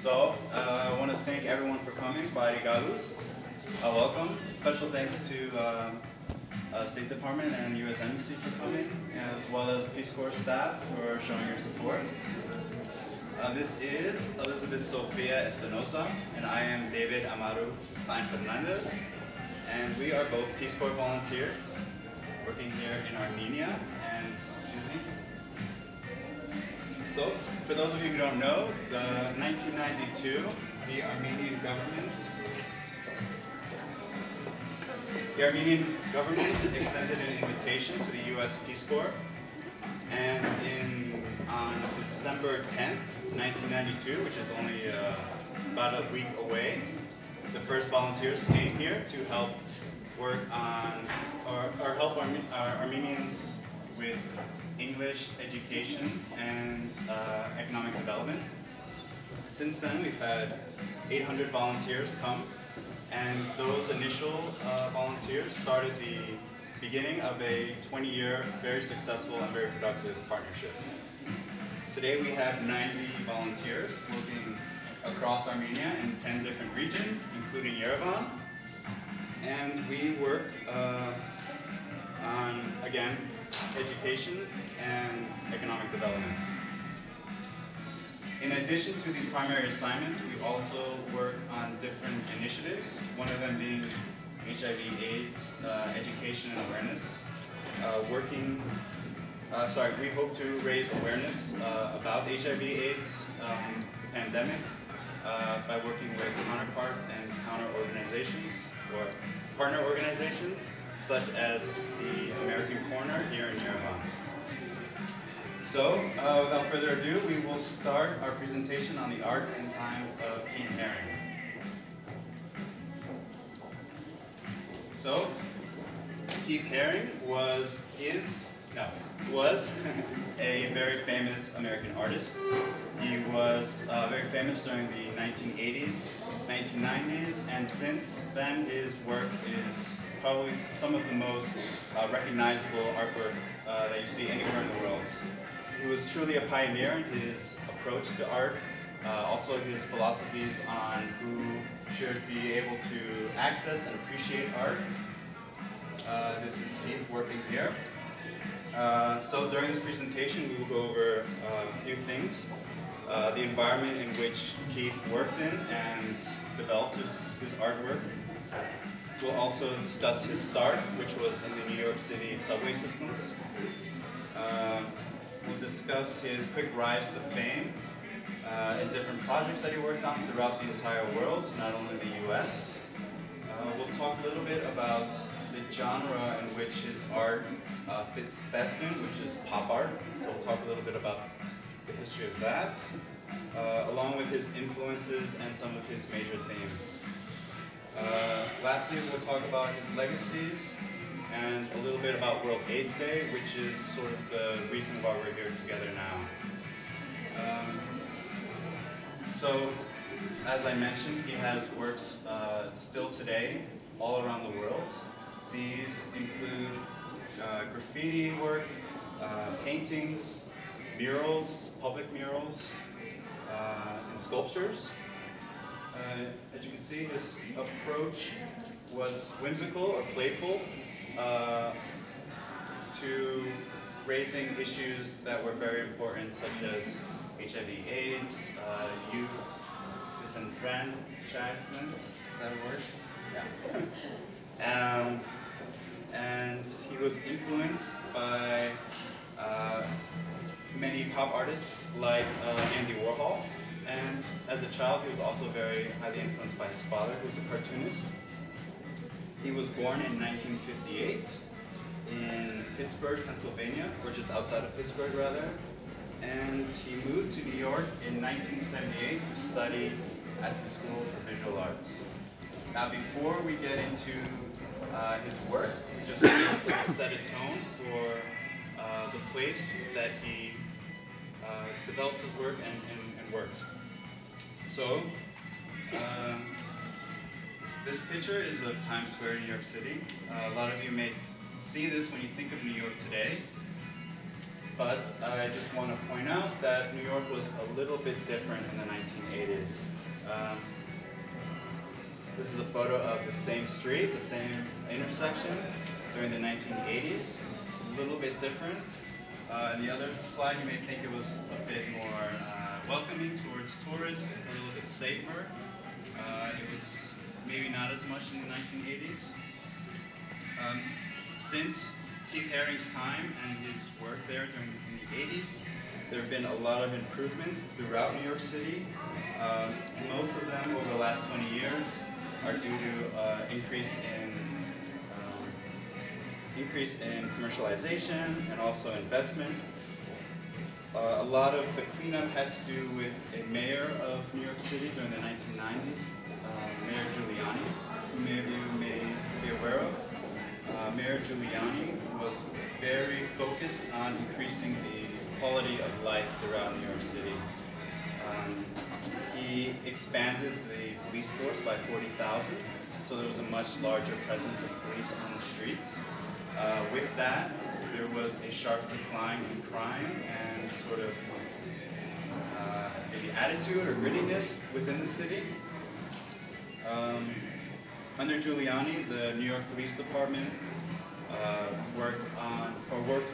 So, I want to thank everyone for coming. Barigalus. Welcome. Special thanks to State Department and U.S. Embassy for coming, as well as Peace Corps staff for showing your support. This is Elizabeth Sofia Espinosa, and I am David Amaru Stein Fernandez, and we are both Peace Corps volunteers working here in Armenia. And, excuse me. So, for those of you who don't know, 1992, the Armenian government extended an invitation to the U.S. Peace Corps, and on December 10th, 1992, which is only about a week away, the first volunteers came here to help work on, or help Armenians with English education and economic development. Since then, we've had 800 volunteers come, and those initial volunteers started the beginning of a 20-year, very successful and very productive partnership. Today we have 90 volunteers working across Armenia in 10 different regions, including Yerevan, and we work on, again, education and economic development. In addition to these primary assignments, we also work on different initiatives, one of them being HIV/AIDS education and awareness. We hope to raise awareness about HIV/AIDS pandemic by working with counterparts and counter organizations or partner organizations such as the American Corner here in Yerevan. So, without further ado, we will start our presentation on the art and times of Keith Haring. So, Keith Haring was a very famous American artist. He was very famous during the 1980s, 1990s, and since then his work is probably some of the most recognizable artwork that you see anywhere in the world. He was truly a pioneer in his approach to art, also his philosophies on who should be able to access and appreciate art. This is Keith working here. So during this presentation we will go over a few things. The environment in which Keith worked in and developed his artwork. We'll also discuss his start, which was in the New York City subway systems. We'll discuss his quick rise to fame and different projects that he worked on throughout the entire world, not only the US. We'll talk a little bit about the genre in which his art fits best in, which is pop art. So we'll talk a little bit about the history of that, along with his influences and some of his major themes. Lastly, we'll talk about his legacies and a little bit about World AIDS Day, which is sort of the reason why we're here together now. So, as I mentioned, he has works still today all around the world. These include graffiti work, paintings, murals, public murals, and sculptures. As you can see, his approach was whimsical or playful to raising issues that were very important, such as HIV/AIDS, youth disenfranchisement. Is that a word? Yeah. And he was influenced by many pop artists like Andy Warhol. And as a child, he was also very highly influenced by his father, who was a cartoonist. He was born in 1958 in Pittsburgh, Pennsylvania, or just outside of Pittsburgh, rather. And he moved to New York in 1978 to study at the School for Visual Arts. Now, before we get into his work, we just want to set a tone for the place that he developed his work and worked. So, this picture is of Times Square in New York City. A lot of you may see this when you think of New York today, but I just want to point out that New York was a little bit different in the 1980s. This is a photo of the same street, the same intersection during the 1980s. It's a little bit different. In the other slide, you may think it was a bit more welcoming towards tourists, a little bit safer. It was maybe not as much in the 1980s. Since Keith Haring's time and his work there in the 80s, there have been a lot of improvements throughout New York City. Most of them over the last 20 years are due to increase in commercialization and also investment. A lot of the cleanup had to do with a mayor of New York City during the 1990s, Mayor Giuliani, who many of you may be aware of. Mayor Giuliani was very focused on increasing the quality of life throughout New York City. He expanded the police force by 40,000, so there was a much larger presence of police on the streets. With that, there was a sharp decline in crime and sort of maybe attitude or grittiness within the city. Under Giuliani, the New York Police Department worked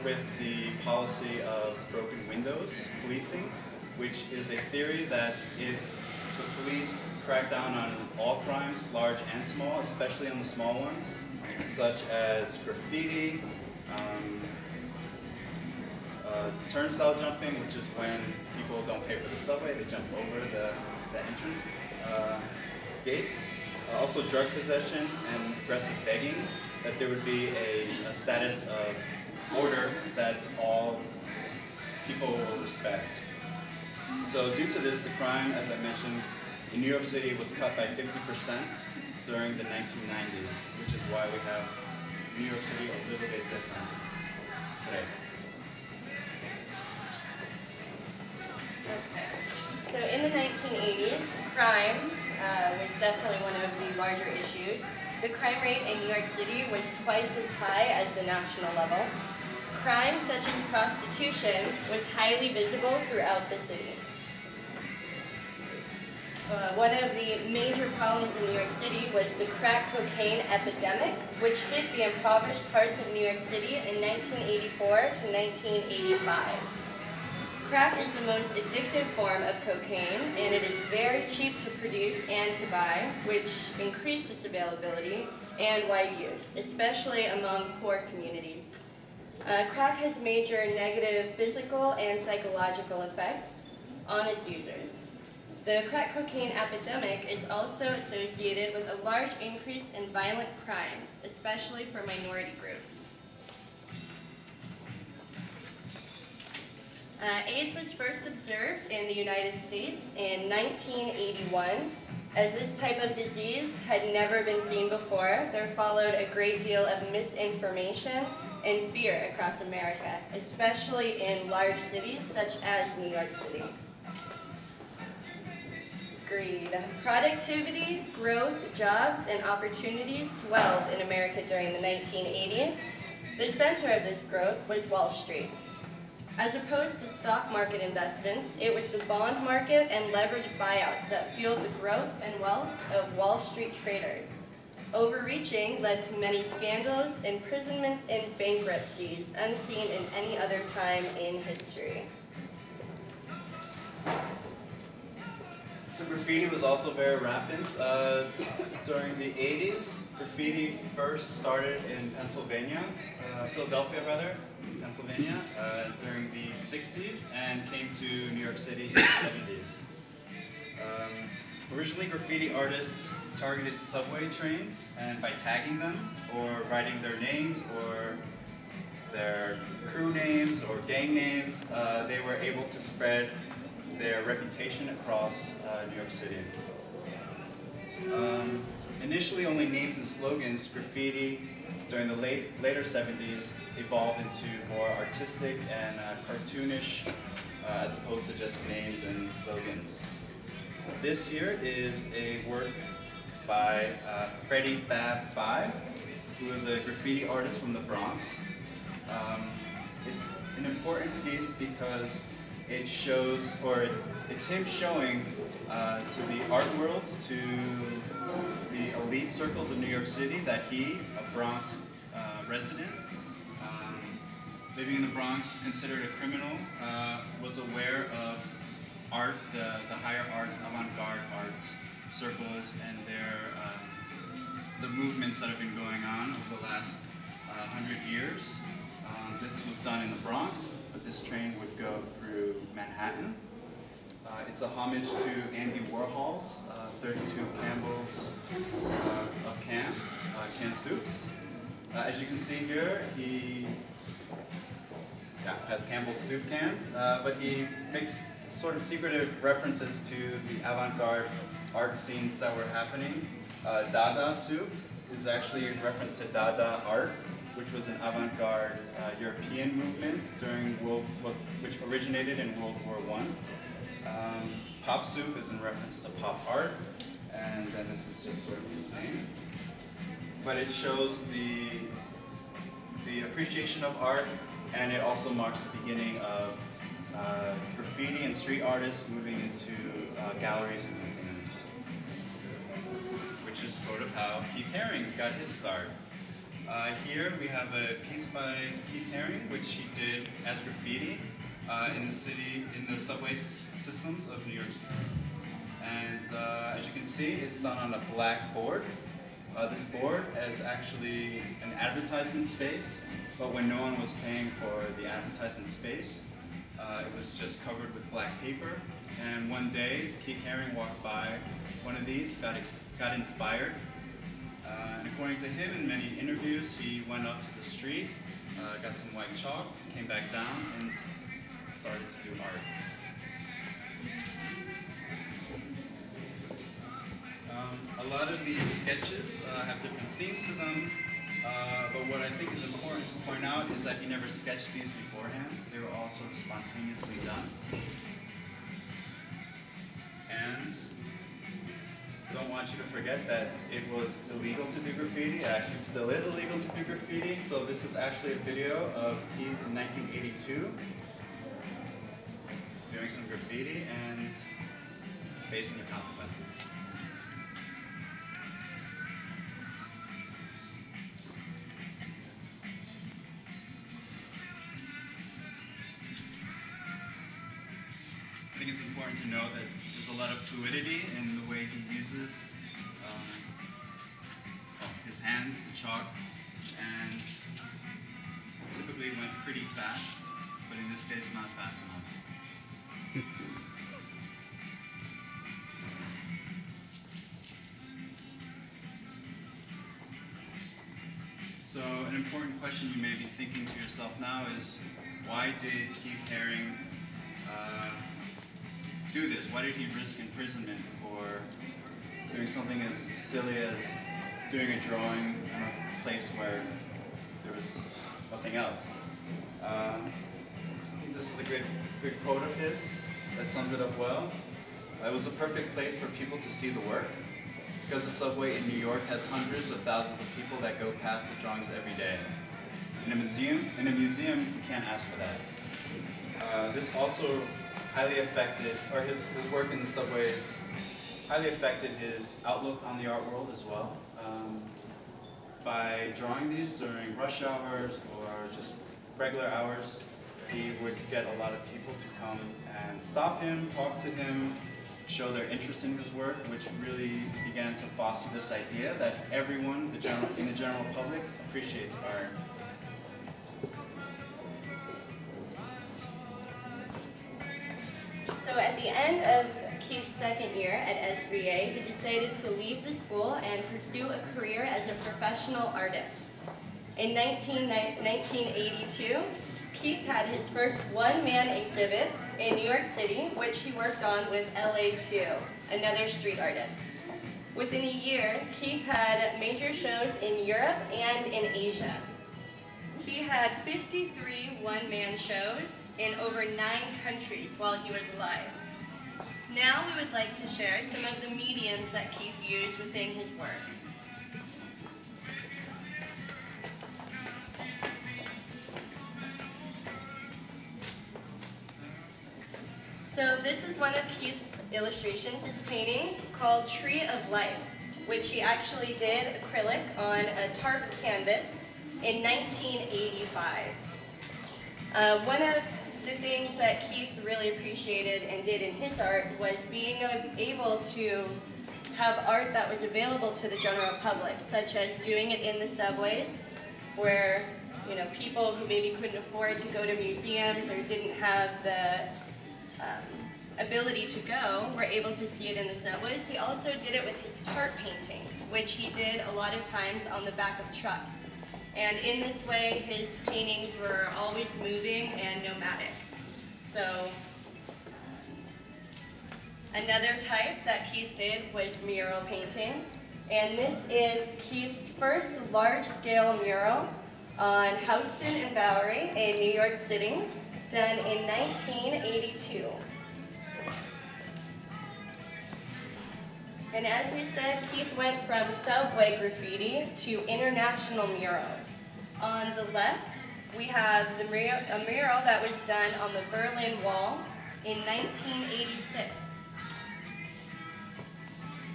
with the policy of broken windows policing, which is a theory that if the police crack down on all crimes, large and small, especially on the small ones, such as graffiti, turnstile jumping, which is when people don't pay for the subway, they jump over the entrance gate. Also drug possession and aggressive begging, that there would be a status of order that all people will respect. So due to this, the crime, as I mentioned, in New York City was cut by 50% during the 1990s, which is why we have New York City a little bit different today. Okay. So in the 1980s, crime was definitely one of the larger issues. The crime rate in New York City was twice as high as the national level. Crime such as prostitution was highly visible throughout the city. One of the major problems in New York City was the crack cocaine epidemic, which hit the impoverished parts of New York City in 1984 to 1985. Crack is the most addictive form of cocaine, and it is very cheap to produce and to buy, which increased its availability and wide use, especially among poor communities. Crack has major negative physical and psychological effects on its users. The crack cocaine epidemic is also associated with a large increase in violent crimes, especially for minority groups. AIDS was first observed in the United States in 1981. As this type of disease had never been seen before, there followed a great deal of misinformation and fear across America, especially in large cities such as New York City. Greed. Productivity, growth, jobs, and opportunities swelled in America during the 1980s. The center of this growth was Wall Street. As opposed to stock market investments, it was the bond market and leveraged buyouts that fueled the growth and wealth of Wall Street traders. Overreaching led to many scandals, imprisonments, and bankruptcies unseen in any other time in history. So graffiti was also very rampant during the 80s. Graffiti first started in Philadelphia, Pennsylvania, during the 60s and came to New York City in the 70s. Originally, graffiti artists targeted subway trains, and by tagging them or writing their names or their crew names or gang names, they were able to spread their reputation across New York City. Initially, only names and slogans, graffiti during the later 70s evolved into more artistic and cartoonish as opposed to just names and slogans. This here is a work by Freddie Fab 5, who is a graffiti artist from the Bronx. It's an important piece because it shows, or it's him showing to the art world, to the elite circles of New York City, that he, a Bronx resident, living in the Bronx, considered a criminal, was aware of art, the higher art, avant-garde art circles, and the movements that have been going on over the last 100 years. This was done in the Bronx, but this train would go through Manhattan. It's a homage to Andy Warhol's 32 Campbell's of canned soups. As you can see here, he has Campbell's soup cans, but he makes sort of secretive references to the avant-garde art scenes that were happening. Dada soup is actually in reference to Dada art, which was an avant-garde European movement which originated in World War I. Pop soup is in reference to pop art, and then this is just sort of his name. But it shows the appreciation of art, and it also marks the beginning of graffiti and street artists moving into galleries and museums, which is sort of how Keith Haring got his start. Here we have a piece by Keith Haring, which he did as graffiti in the subway systems of New York City. And as you can see, it's done on a black board. This board is actually an advertisement space, but when no one was paying for the advertisement space, it was just covered with black paper. And one day, Keith Haring walked by one of these, got inspired. And according to him, in many interviews, he went up to the street, got some white chalk, came back down, and started to do art. A lot of these sketches have different themes to them, but what I think is important to point out is that he never sketched these beforehand. They were all sort of spontaneously done. And don't want you to forget that it was illegal to do graffiti. It actually still is illegal to do graffiti. So this is actually a video of Keith in 1982 doing some graffiti and facing the consequences. I think it's important to know that there's a lot of fluidity in the way he uses his hands, the chalk, and typically went pretty fast, but in this case not fast enough. So an important question you may be thinking to yourself now is, why did Keith Haring do this? Why did he risk imprisonment for doing something as silly as doing a drawing in a place where there was nothing else? I think this is a good quote of his that sums it up well. It was a perfect place for people to see the work, because the subway in New York has hundreds of thousands of people that go past the drawings every day. In a museum, you can't ask for that. This also highly affected, or his work in the subways highly affected his outlook on the art world as well. By drawing these during rush hours or just regular hours, he would get a lot of people to come and stop him, talk to him, show their interest in his work, which really began to foster this idea that everyone in the general public appreciates art. So at the end of Keith's second year at S3A, he decided to leave the school and pursue a career as a professional artist. In 1982, Keith had his first one-man exhibit in New York City, which he worked on with LA2, another street artist. Within a year, Keith had major shows in Europe and in Asia. He had 53 one-man shows in over 9 countries while he was alive. Now we would like to share some of the mediums that Keith used within his work. So this is one of Keith's illustrations, his painting called Tree of Life, which he actually did acrylic on a tarp canvas in 1985. One of the things that Keith really appreciated and did in his art was being able to have art that was available to the general public, such as doing it in the subways, where people who maybe couldn't afford to go to museums or didn't have the ability to go were able to see it in the subways. He also did it with his tarp paintings, which he did a lot of times on the back of trucks. And in this way, his paintings were always moving and nomadic. So another type that Keith did was mural painting. And this is Keith's first large-scale mural on Houston and Bowery in New York City, done in 1982. And as we said, Keith went from subway graffiti to international murals. On the left, we have a mural that was done on the Berlin Wall in 1986.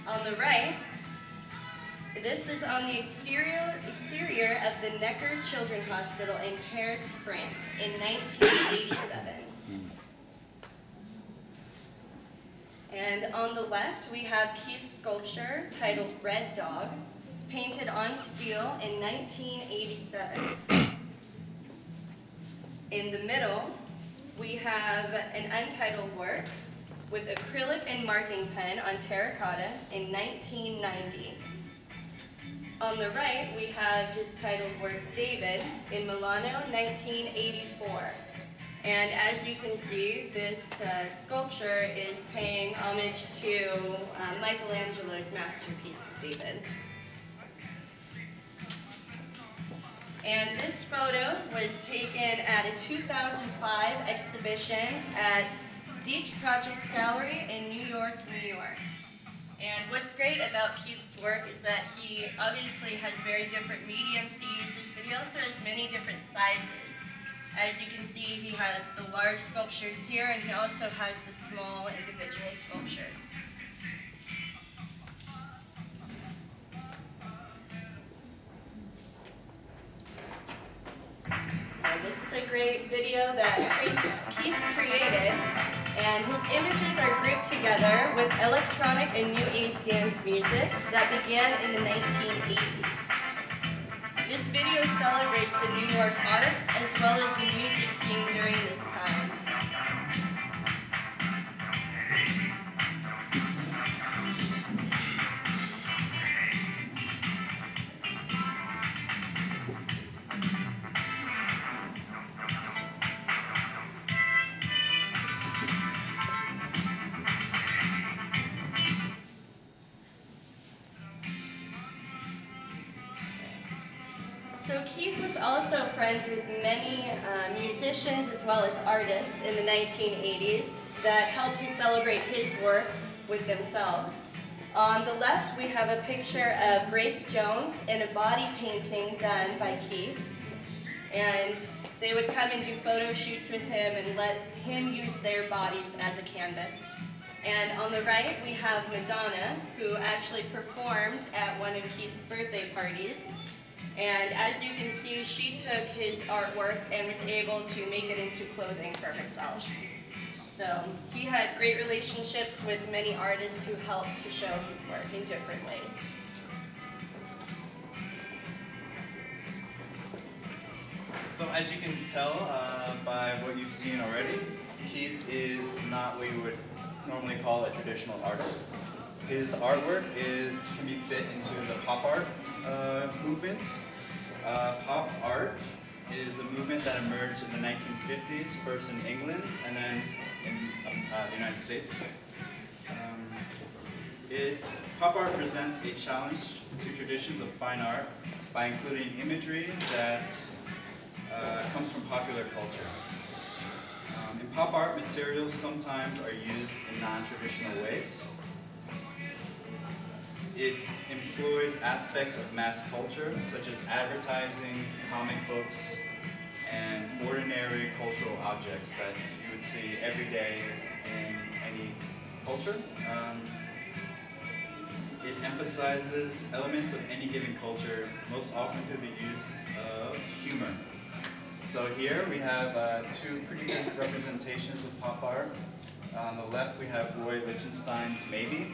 On the right, this is on the exterior of the Necker Children's Hospital in Paris, France in 1987. And on the left, we have Keith's sculpture titled Red Dog, painted on steel in 1987. In the middle, we have an untitled work with acrylic and marking pen on terracotta in 1990. On the right, we have his titled work, David, in Milano, 1984. And as you can see, this sculpture is paying homage to Michelangelo's masterpiece, David. And this photo was taken at a 2005 exhibition at Dietz Projects Gallery in New York, New York. And what's great about Keith's work is that he obviously has very different mediums he uses, but he also has many different sizes. As you can see, he has the large sculptures here, and he also has the small individual sculptures. This is a great video that Keith created, and his images are grouped together with electronic and new age dance music that began in the 1980s. This video celebrates the New York art as well as the music scene during this time. So Keith was also friends with many musicians as well as artists in the 1980s that helped to celebrate his work with themselves. On the left, we have a picture of Grace Jones in a body painting done by Keith. And they would come and do photo shoots with him and let him use their bodies as a canvas. And on the right, we have Madonna, who actually performed at one of Keith's birthday parties. And as you can see, she took his artwork and was able to make it into clothing for herself. So he had great relationships with many artists who helped to show his work in different ways. So as you can tell by what you've seen already, Keith is not what you would normally call a traditional artist. His artwork can be fit into the pop art movement. Pop art is a movement that emerged in the 1950s, first in England and then in the United States. Pop art presents a challenge to traditions of fine art by including imagery that comes from popular culture. In pop art, materials sometimes are used in non-traditional ways. It employs aspects of mass culture, such as advertising, comic books, and ordinary cultural objects that you would see every day in culture. It emphasizes elements of any given culture, most often through the use of humor. So here we have two pretty good representations of pop art. On the left we have Roy Lichtenstein's Maybe.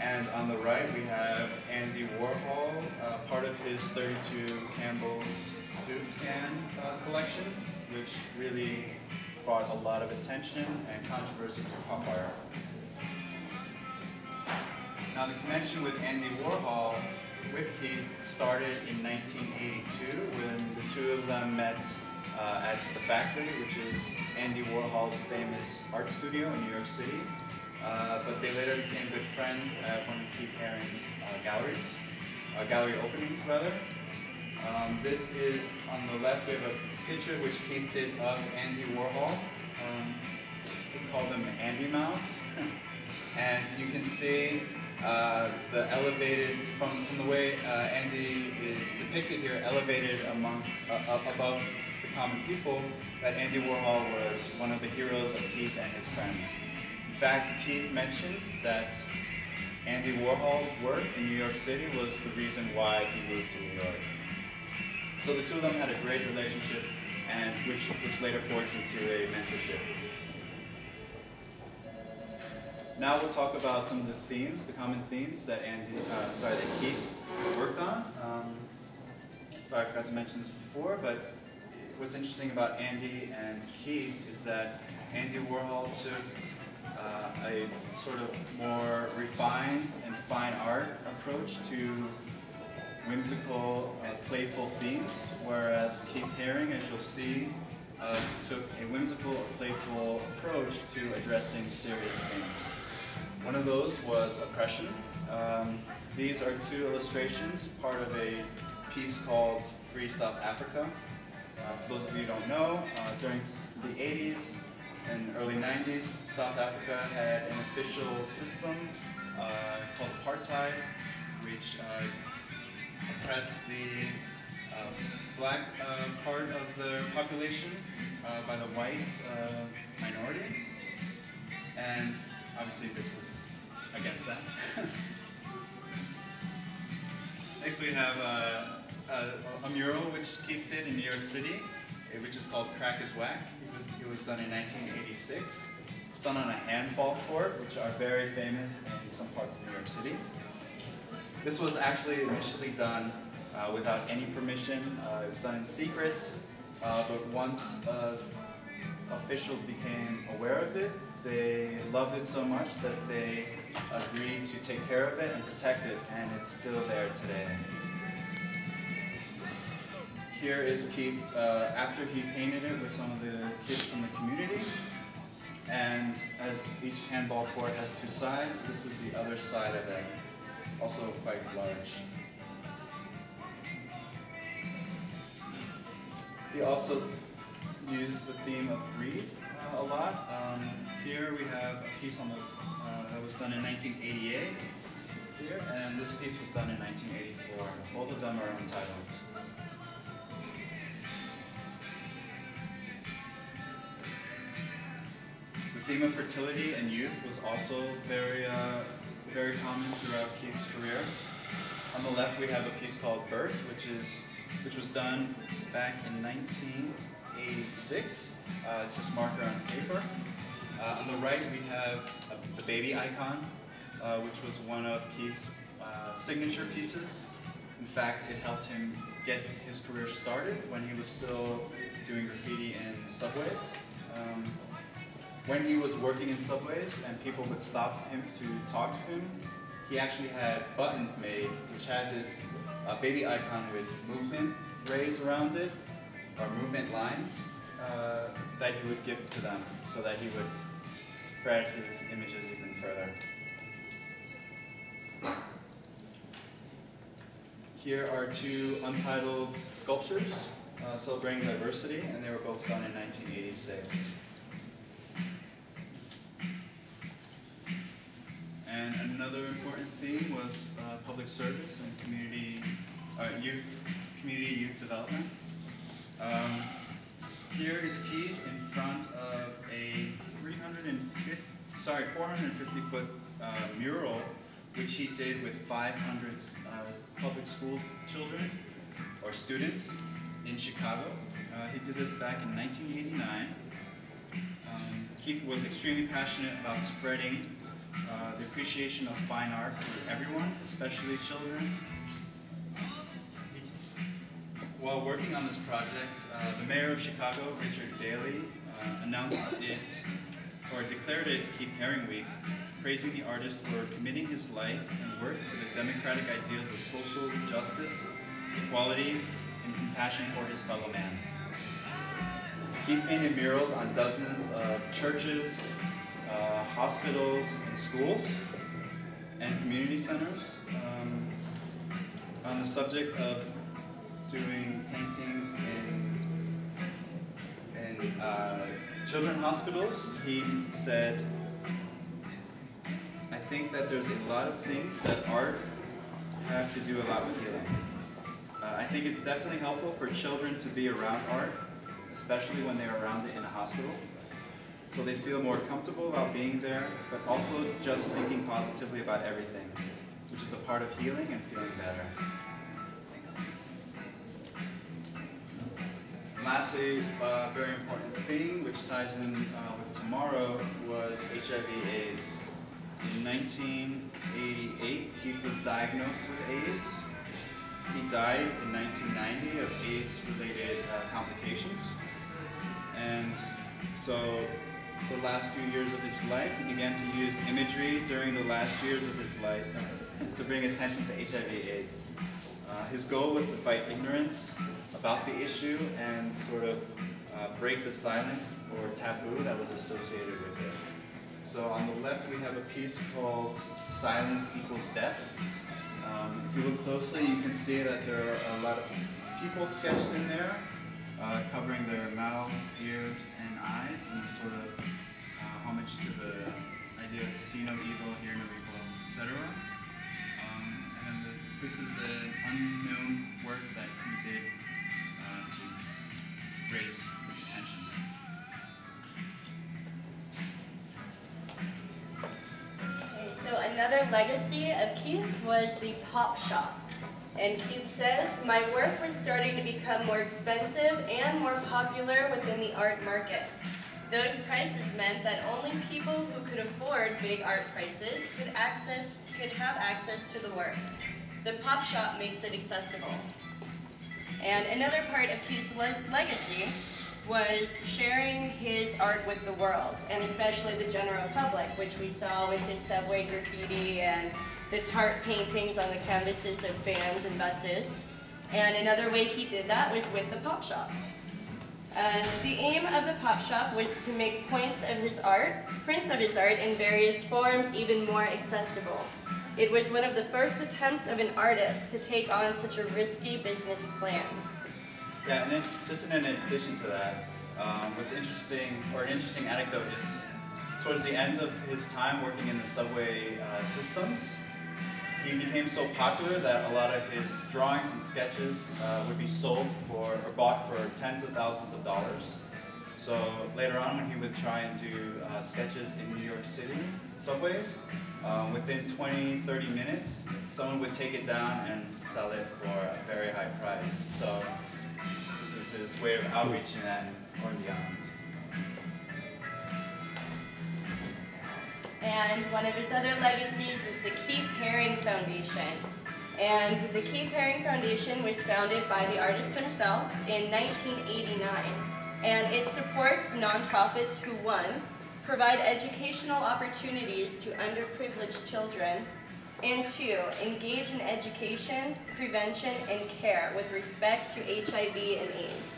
And on the right we have Andy Warhol, part of his 32 Campbell's soup can collection, which really brought a lot of attention and controversy to pop art. Now the connection with Andy Warhol with Keith started in 1982 when the two of them met at the Factory, which is Andy Warhol's famous art studio in New York City. But they later became good friends at one of Keith Haring's gallery openings rather. This is, on the left we have a picture which Keith did of Andy Warhol. We called him Andy Mouse. And you can see the elevated, from the way Andy is depicted here, elevated above the common people, that Andy Warhol was one of the heroes of Keith and his friends. In fact, Keith mentioned that Andy Warhol's work in New York City was the reason why he moved to New York. So the two of them had a great relationship, and which later forged into a mentorship. Now we'll talk about some of the themes, the common themes that that Keith worked on. Sorry, I forgot to mention this before, but what's interesting about Andy and Keith is that Andy Warhol took a sort of more refined and fine art approach to whimsical and playful themes, whereas Keith Haring, as you'll see, took a whimsical, playful approach to addressing serious themes. One of those was oppression. These are two illustrations, part of a piece called Free South Africa. For those of you who don't know, during the 80s and early 90s, South Africa had an official system called apartheid, which oppressed the black part of the population by the white minority. And obviously this is against that. Next we have a mural which Keith did in New York City, which is called Crack is Whack. It was done in 1986. It's done on a handball court, which are very famous in some parts of New York City. This was actually initially done without any permission. It was done in secret, but once officials became aware of it, they loved it so much that they agreed to take care of it and protect it, and it's still there today. Here is Keith after he painted it with some of the kids from the community. And as each handball court has two sides, this is the other side of it, also quite large. He also used the theme of greed a lot. Here we have a piece on the, that was done in 1988 here, and this piece was done in 1984. Both of them are untitled. The theme of fertility and youth was also very common throughout Keith's career. On the left we have a piece called Birth, which was done back in 1986. It's just marker on paper. On the right we have the baby icon, which was one of Keith's signature pieces. In fact, it helped him get his career started when he was still doing graffiti in subways. When he was working in subways and people would stop him to talk to him, he actually had buttons made which had this baby icon with movement rays around it, or movement lines, that he would give to them so that he would spread his images even further. Here are two untitled sculptures celebrating diversity, and they were both done in 1986. And another important theme was public service and community youth development. Here is Keith in front of a 450-foot mural, which he did with 500 public school children or students in Chicago. He did this back in 1989. Keith was extremely passionate about spreading the appreciation of fine art to everyone, especially children. While working on this project, the mayor of Chicago, Richard Daley, announced it, or declared it Keith Haring Week, praising the artist for committing his life and work to the democratic ideals of social justice, equality, and compassion for his fellow man. Keith painted murals on dozens of churches, hospitals, and schools, and community centers. On the subject of doing paintings in children's hospitals, he said, "I think that there's a lot of things that art have to do a lot with healing. I think it's definitely helpful for children to be around art, especially when they're around it in a hospital, so they feel more comfortable about being there, but also just thinking positively about everything, which is a part of healing and feeling better." Lastly, a very important thing which ties in with tomorrow was HIV/AIDS. In 1988, Keith was diagnosed with AIDS. He died in 1990 of AIDS-related complications. And so, for the last few years of his life, he began to use imagery during the last years of his life to bring attention to HIV/AIDS. His goal was to fight ignorance about the issue and sort of break the silence or taboo that was associated with it. So on the left we have a piece called "Silence Equals Death." If you look closely, you can see that there are a lot of people sketched in there, covering their mouths, ears, and eyes, and sort of homage to the idea of see no evil, hear no evil, etc. And this is an unknown work that he did to raise attention. Okay, so another legacy of Keith's was the pop shop. And Keith says, "My work was starting to become more expensive and more popular within the art market. Those prices meant that only people who could afford big art prices could have access to the work. The pop shop makes it accessible." And another part of Keith's legacy was sharing his art with the world, and especially the general public, which we saw with his subway graffiti and the tart paintings on the canvases of vans and buses. And another way he did that was with the pop shop. The aim of the pop shop was to make prints of his art in various forms even more accessible. It was one of the first attempts of an artist to take on such a risky business plan. Yeah, and then just in addition to that, what's interesting, or an interesting anecdote is, towards the end of his time working in the subway systems, he became so popular that a lot of his drawings and sketches would be sold for, or bought for tens of thousands of dollars. So later on, when he would try and do sketches in New York City subways, within 20-30 minutes, someone would take it down and sell it for a very high price. So this is his way of outreaching that or beyond. And one of his other legacies is the Keith Haring Foundation. And the Keith Haring Foundation was founded by the artist himself in 1989. And it supports nonprofits who, one, provide educational opportunities to underprivileged children, and two, engage in education, prevention, and care with respect to HIV and AIDS.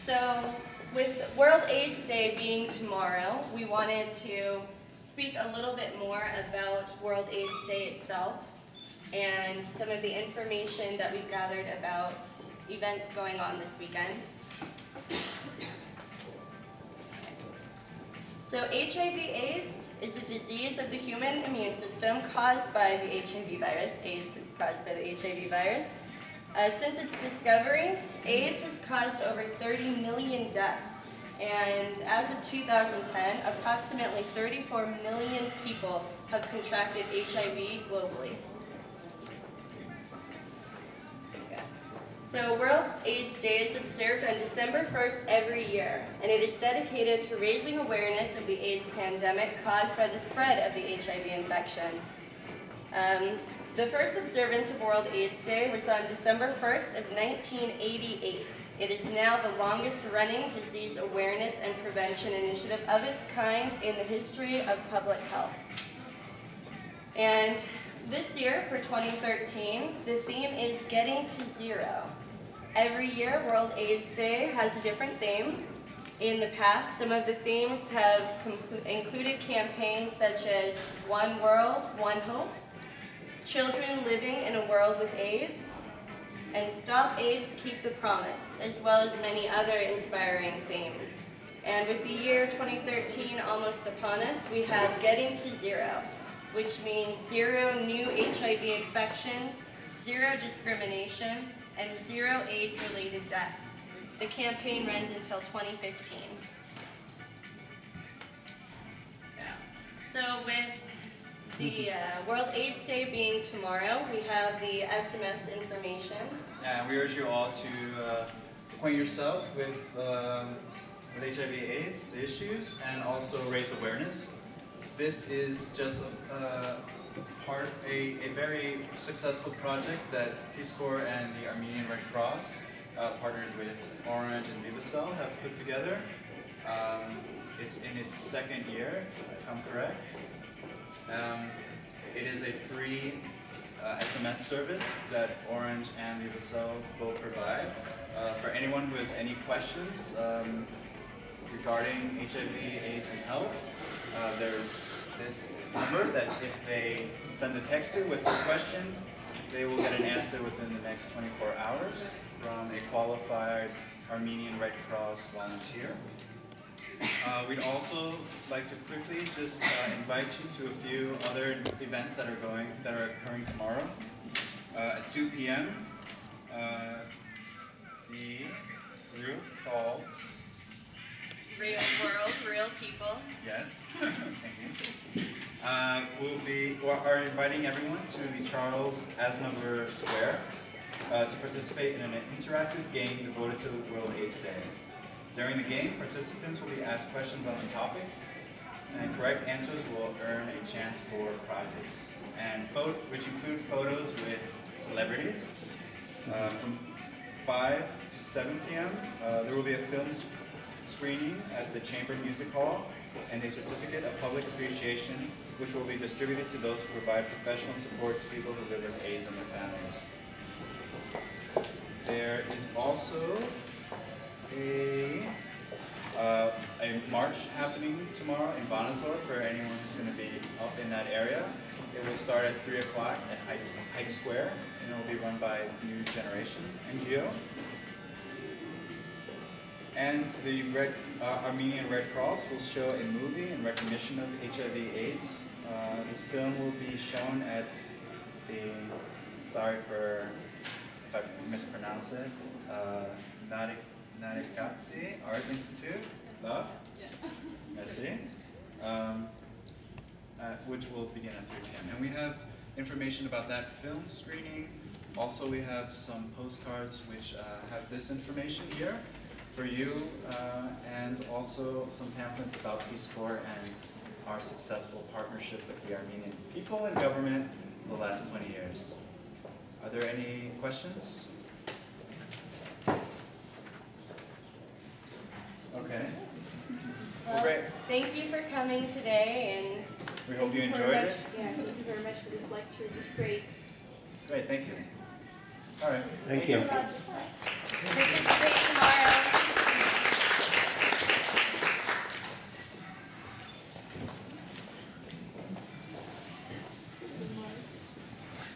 So, with World AIDS Day being tomorrow, we wanted to speak a little bit more about World AIDS Day itself and some of the information that we've gathered about events going on this weekend. So HIV/AIDS is a disease of the human immune system caused by the HIV virus. AIDS is caused by the HIV virus. Since its discovery, AIDS has caused over 30 million deaths, and as of 2010, approximately 34 million people have contracted HIV globally. So World AIDS Day is observed on December 1st every year, and it is dedicated to raising awareness of the AIDS pandemic caused by the spread of the HIV infection. The first observance of World AIDS Day was on December 1st of 1988. It is now the longest running disease awareness and prevention initiative of its kind in the history of public health. And this year, for 2013, the theme is Getting to Zero. Every year, World AIDS Day has a different theme. In the past, some of the themes have included campaigns such as One World, One Hope, Children Living in a World with AIDS, and Stop AIDS, Keep the Promise, as well as many other inspiring themes. And with the year 2013 almost upon us, we have Getting to Zero, which means zero new HIV infections, zero discrimination, and zero AIDS-related deaths. The campaign runs until 2015. So with the World AIDS Day being tomorrow, we have the SMS information. And we urge you all to acquaint yourself with HIV/AIDS, the issues, and also raise awareness. This is just a very successful project that Peace Corps and the Armenian Red Cross, partnered with Orange and Vivacell, have put together. It's in its second year, if I'm correct. It is a free SMS service that Orange and Vivacell both provide. For anyone who has any questions regarding HIV, AIDS, and health, there's this number that if they send a text to with a question, they will get an answer within the next 24 hours from a qualified Armenian Red Cross volunteer. We'd also like to quickly just invite you to a few other events that are occurring tomorrow. At 2 p.m., the group called Real World, Real People. Yes, thank you. Are inviting everyone to the Charles Aznavour Square to participate in an interactive game devoted to the World AIDS Day. During the game, participants will be asked questions on the topic, and correct answers will earn a chance for prizes, which include photos with celebrities. From 5 to 7 p.m., there will be a film screening at the Chamber Music Hall and a certificate of public appreciation, which will be distributed to those who provide professional support to people who live with AIDS and their families. There is also a march happening tomorrow in Banazor for anyone who's going to be up in that area. It will start at 3 o'clock at Hike Square, and it will be run by New Generation NGO. And the Armenian Red Cross will show a movie in recognition of HIV/AIDS. This film will be shown at the, sorry for if I mispronounce it, Narikatsi Art Institute, love, merci, which will begin at 3 p.m. And we have information about that film screening. Also, we have some postcards which have this information here for you, and also some pamphlets about Peace Corps and our successful partnership with the Armenian people and government the last 20 years. Are there any questions? Okay. Well, great. Thank you for coming today, and we hope you enjoyed it. Yeah, thank you very much for this lecture. It was great. Great, thank you. All right. Thank you. Thanks a lot.